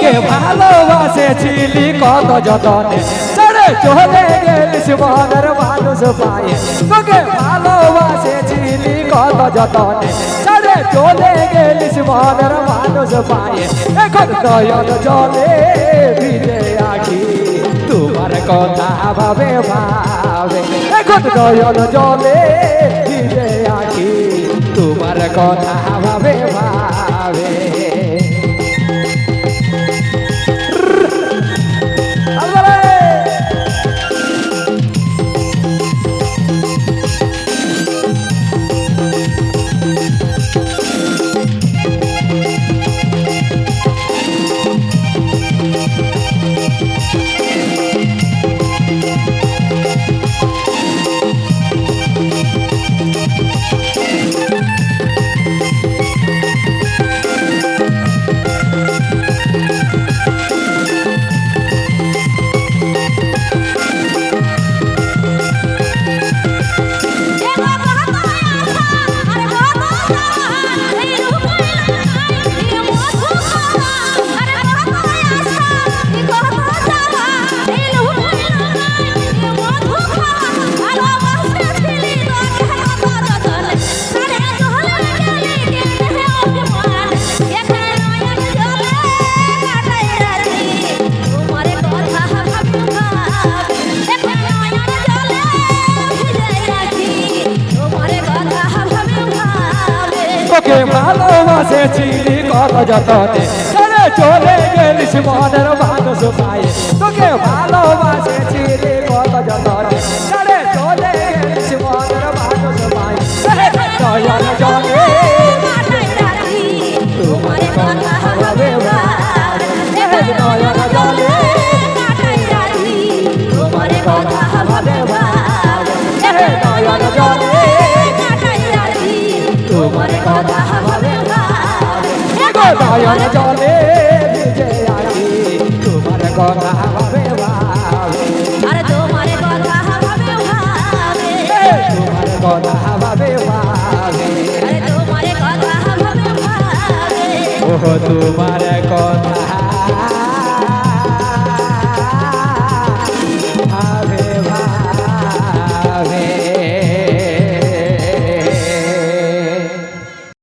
তোকে ভালোবাসেছিলি কত যতনে ছেড়ে চলে গেলিস মনের মানুষ পায়ে তোকে ভালোবাসেছিলি কত যতনে ছেড়ে চলে গেলিস মনের মানুষ পায়ে এখন নয়ন জলে ভিজে আখি তোমার কথা ভাবে ভাবে এখন নয়ন জলে ভিজে আখি তোমার কথা ভাবে ভাবে তোকে ভালোবাসেছিলি কত যতনে ছেড়ে চলে গেলিস মনের মানুষ পায়ে তোকে ভালোবাসেছিলি কত যতনে ছেড়ে চলে গেলিস মনের মানুষ পায়ে নয়ন জলে তোমার কথা ভাবে নয়ন জলে তোমার কথা ভাবে নয়ন জলে তোমার কথা ভাবে নয়ন জলে ভিজে আছি তোমার কথা ভাবে আরে তোমার কথা ভাবে ভাবে তোমার কথা ভাবে আরে তোমার কথা ভাবে ভাবে ও তোমার